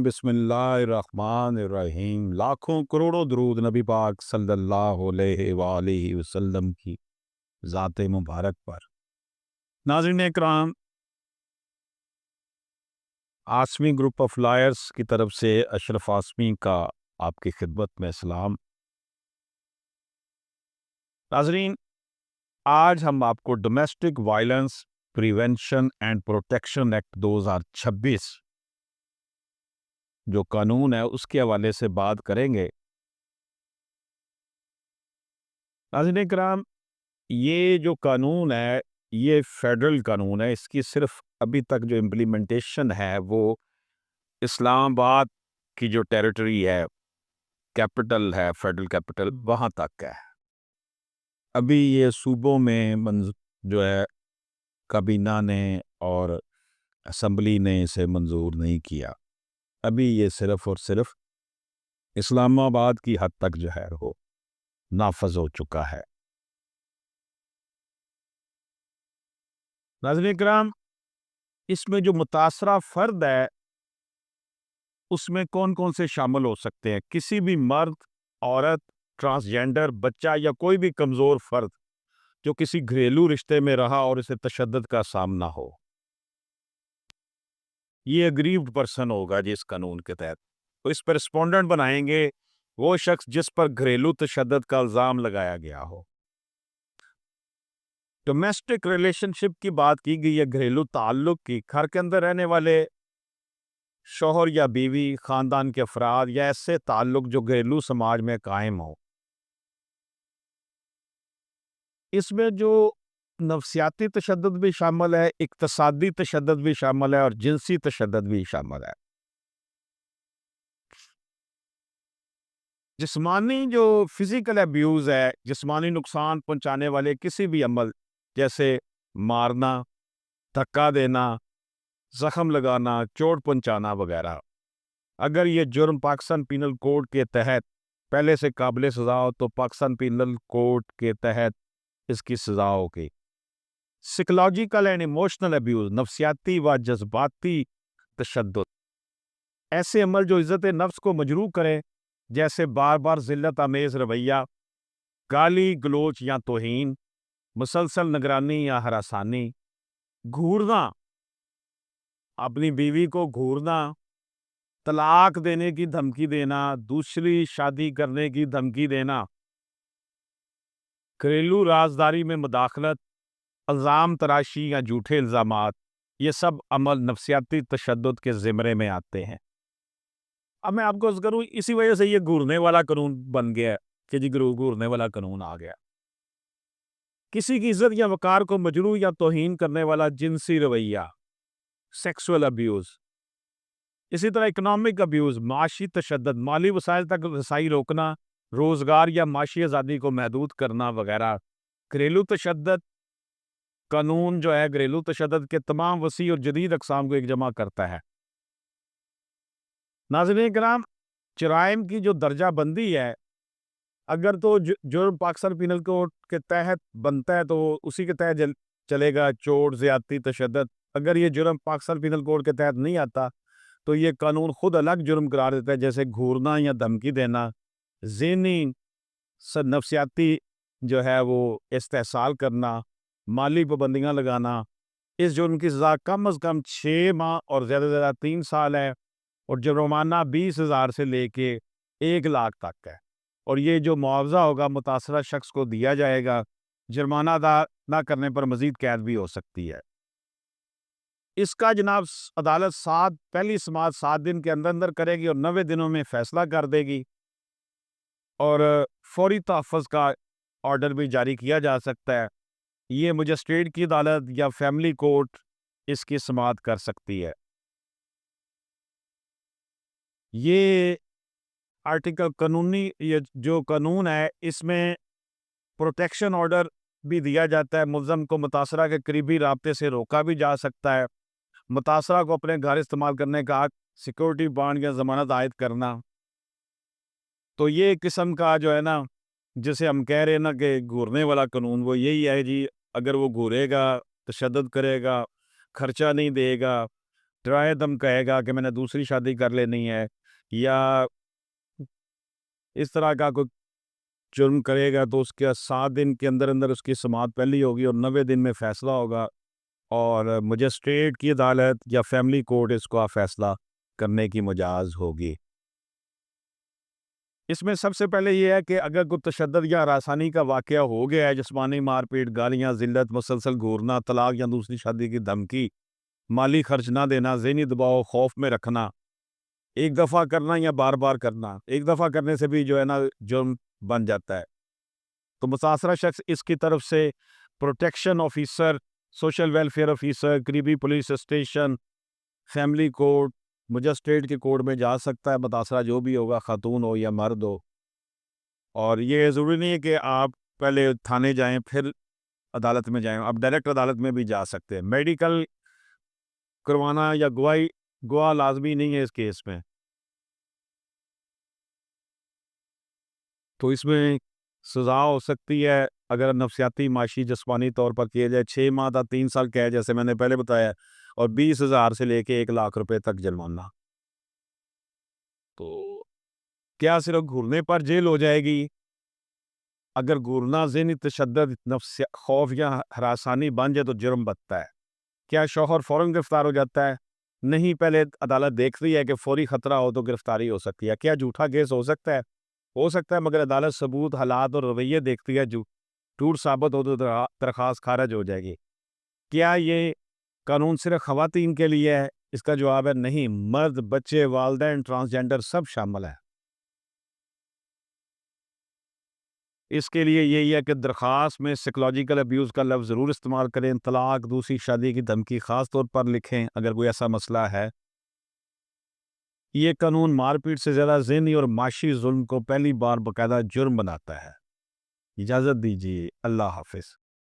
बिस्मिल्लाहिर्रहमानिर्रहीम। लाखों करोड़ों दरूद नबी पाक सल्लल्लाहु अलैहि वसल्लम की ज़ात मुबारक पर। नाज़रीन इकराम, आसमी ग्रुप ऑफ लॉयर्स की तरफ से अशरफ आसमी का आपकी खिदमत में सलाम। नाज़रीन, आज हम आपको domestic violence prevention and protection act 2026 जो कानून है उसके हवाले से बात करेंगे। नाज़रीन इकराम, ये जो कानून है ये फेडरल कानून है। इसकी सिर्फ अभी तक जो इम्प्लीमेंटेशन है वो इस्लामाबाद की जो टेरिटरी है, कैपिटल है, फेडरल कैपिटल, वहाँ तक है। अभी ये सूबों में जो है काबीना ने और असम्बली ने इसे मंजूर नहीं किया। अभी ये सिर्फ और सिर्फ इस्लामाबाद की हद तक जो है वो नाफज हो चुका है। नाज़रीन इकराम, इसमें जो मुतासरा फ़र्द है उसमें कौन कौन से शामिल हो सकते हैं? किसी भी मर्द, औरत, ट्रांसजेंडर, बच्चा या कोई भी कमज़ोर फ़र्द जो किसी घरेलू रिश्ते में रहा और इसे तशद्दुद का सामना हो, ये अग्रीव्ड पर्सन होगा जी इस कानून के तहत। तो इस पर रिस्पोंडेंट बनाएंगे वो शख्स जिस पर घरेलू तशद्दुद का इल्ज़ाम लगाया गया हो। डोमेस्टिक रिलेशनशिप की बात की गई है, घरेलू ताल्लुक की। घर के अंदर रहने वाले शौहर या बीवी, ख़ानदान के अफराद या ऐसे ताल्लुक जो घरेलू समाज में कायम हो। इसमें जो नफ्सियाती तशद्दुद भी शामिल है, इक़्तिसादी तशद्दुद भी शामिल है और जिनसी तशद्दुद भी शामिल है। जिस्मानी जो फिज़िकल अब्यूज़ है, जिस्मानी नुकसान पहुँचाने वाले किसी भी अमल, जैसे मारना, धक्का देना, ज़ख्म लगाना, चोट पहुँचाना वगैरह, अगर ये जुर्म पाकिस्तान पीनल कोड के तहत पहले से काबिल सज़ा हो तो पाकिस्तान पीनल कोड के तहत इसकी सज़ा होगी। साइकोलॉजिकल एंड इमोशनल अब्यूज़, नफ्सियाती व जज्बाती तशद्दुद, ऐसे अमल जो इज़्ज़त नफ्स को मजरूह करें, जैसे बार बार ज़िल्लत आमेज़ रवैया, गाली गलोच या तौहीन, मुसलसल निगरानी या हरासानी, घूरना, अपनी बीवी को घूरना, तलाक देने की धमकी देना, दूसरी शादी करने की धमकी देना, घरेलू राजदारी में मुदाखलत, इल्ज़ाम तराशी या झूठे इल्ज़ामात, ये सब अमल नफ्सियाती तशद्दुद के ज़िम्रे में आते हैं। अब मैं आपको अर्ज़ करूँ, इसी वजह से ये घूरने वाला कानून बन गया है कि जी घूरने वाला कानून आ गया। किसी की इज्जत या वक़ार को मजरूह या तौहीन करने वाला जिनसी रवैया, सेक्सुअल अब्यूज़, इसी तरह इकोनॉमिक अब्यूज़, माशी तशद्दुद, माली वसाइल तक रसाई रोकना, रोज़गार या माशी आज़ादी को महदूद करना वगैरह। घरेलू तशद्दुद कानून जो है घरेलू तशद्दुद के तमाम वसी और जदीद अक़साम को एक जमा करता है। नाज़रीन किराम, जराइम की जो दर्जा बंदी है, अगर तो जुर्म पाकिस्तान पीनल कोड के तहत बनता है तो उसी के तहत चलेगा, चोट, ज़्यादती, तशद्दुद। अगर ये जुर्म पाकिस्तान पीनल कोड के तहत नहीं आता तो ये कानून खुद अलग जुर्म करार देता है, जैसे घूरना या धमकी देना, ज़हनी नफ्सियाती जो है वो इस्तेहसाल करना, माली पाबंदियाँ लगाना। इस जुर्म की सज़ा कम अज़ कम 6 माह और ज़्यादा से ज़्यादा 3 साल है और जुर्माना 20,000 से लेके 1 लाख तक है। और ये जो मुआवज़ा होगा मुतासरा शख्स को दिया जाएगा। जुर्माना अदा ना करने पर मज़ीद कैद भी हो सकती है। इसका जनाब अदालत पहली समाअत 7 दिन के अंदर करेगी और 90 दिनों में फैसला कर देगी और फौरी तहफ़्फ़ुज़ का ऑर्डर भी जारी किया जा सकता है। ये मजिस्ट्रेट की अदालत या फैमिली कोर्ट इसकी समाअत कर सकती है। ये आर्टिकल ये जो कानून है इसमें प्रोटेक्शन ऑर्डर भी दिया जाता है। मुल्ज़म को मुतासरा के करीबी राब्ते से रोका भी जा सकता है। मुतासरा को अपने घर इस्तेमाल करने का हक, सिक्योरिटी बॉन्ड या ज़मानत आयद करना। तो ये किस्म का जो है ना, जिसे हम कह रहे हैं ना कि घूरने वाला कानून, वो यही है जी। अगर वो घूरेगा, तशद्दुद करेगा, खर्चा नहीं देगा, ڈرائے دم کہے گا کہ میں نے دوسری شادی کر لینی ہے، یا اس طرح کا کوئی جرم کرے گا، تو اس کے 7 دن کے اندر اندر اس کی سماعت پہلی ہوگی اور 90 دن میں فیصلہ ہوگا، اور مجسٹریٹ کی عدالت یا فیملی کورٹ اس کو فیصلہ کرنے کی مجاز ہوگی۔ اس میں سب سے پہلے یہ ہے کہ اگر کوئی تشدد یا ہراسانی کا واقعہ ہو گیا ہے، جسمانی مار پیٹ، گالیاں، ذلت، مسلسل گھورنا، طلاق یا دوسری شادی کی دھمکی، مالی خرچ نہ دینا، ذہنی دباؤ، خوف میں رکھنا، ایک دفعہ کرنا یا بار بار کرنا، ایک دفعہ کرنے سے بھی جو ہے نا جرم بن جاتا ہے، تو متاثرہ شخص اس کی طرف سے protection officer, social welfare officer, قریبی police station, family court, magistrate کے کورٹ میں جا سکتا ہے، متاثرہ جو بھی ہوگا، خاتون ہو یا مرد ہو۔ اور یہ ضروری نہیں ہے کہ آپ پہلے تھانے جائیں پھر عدالت میں جائیں، آپ ڈائریکٹ عدالت میں بھی جا سکتے ہیں۔ میڈیکل کروانا یا گواہ لازمی نہیں ہے اس کیس میں، تو اس میں سزا ہو سکتی ہے اگر نفسیاتی، معاشی، جسمانی طور پر کیے جائے 6 ماہ تا 3 سال قید، جیسے میں نے پہلے بتایا، اور 20,000 سے لے کے 1 لاکھ روپے تک جرمانہ۔ تو کیا صرف گھورنے پر جیل ہو جائے گی؟ اگر گھورنا ذہنی تشدد، خوف یا ہراسانی بن جائے تو جرم بنتا ہے۔ کیا شوہر فوراً گرفتار ہو جاتا ہے؟ نہیں، پہلے عدالت دیکھتی ہے کہ فوری خطرہ ہو تو گرفتاری ہو سکتی ہے۔ کیا جھوٹا کیس ہو سکتا ہے؟ ہو سکتا ہے، مگر عدالت ثبوت، حالات اور رویے دیکھتی ہے، جو جھوٹ ثابت ہو تو درخواست خارج ہو جائے گی۔ کیا یہ قانون صرف خواتین کے لیے ہے؟ اس کا جواب ہے نہیں، مرد، بچے، والدین، ٹرانسجینڈر سب شامل ہیں۔ اس کے لیے یہی ہے کہ درخواست میں سائیکولوجیکل ابیوز کا لفظ ضرور استعمال کریں، طلاق، دوسری شادی کی دھمکی خاص طور پر لکھیں اگر کوئی ایسا مسئلہ ہے۔ یہ قانون مار پیٹ سے زیادہ ذہنی اور معاشی ظلم کو پہلی بار باقاعدہ جرم بناتا ہے۔ اجازت دیجیے، اللہ حافظ۔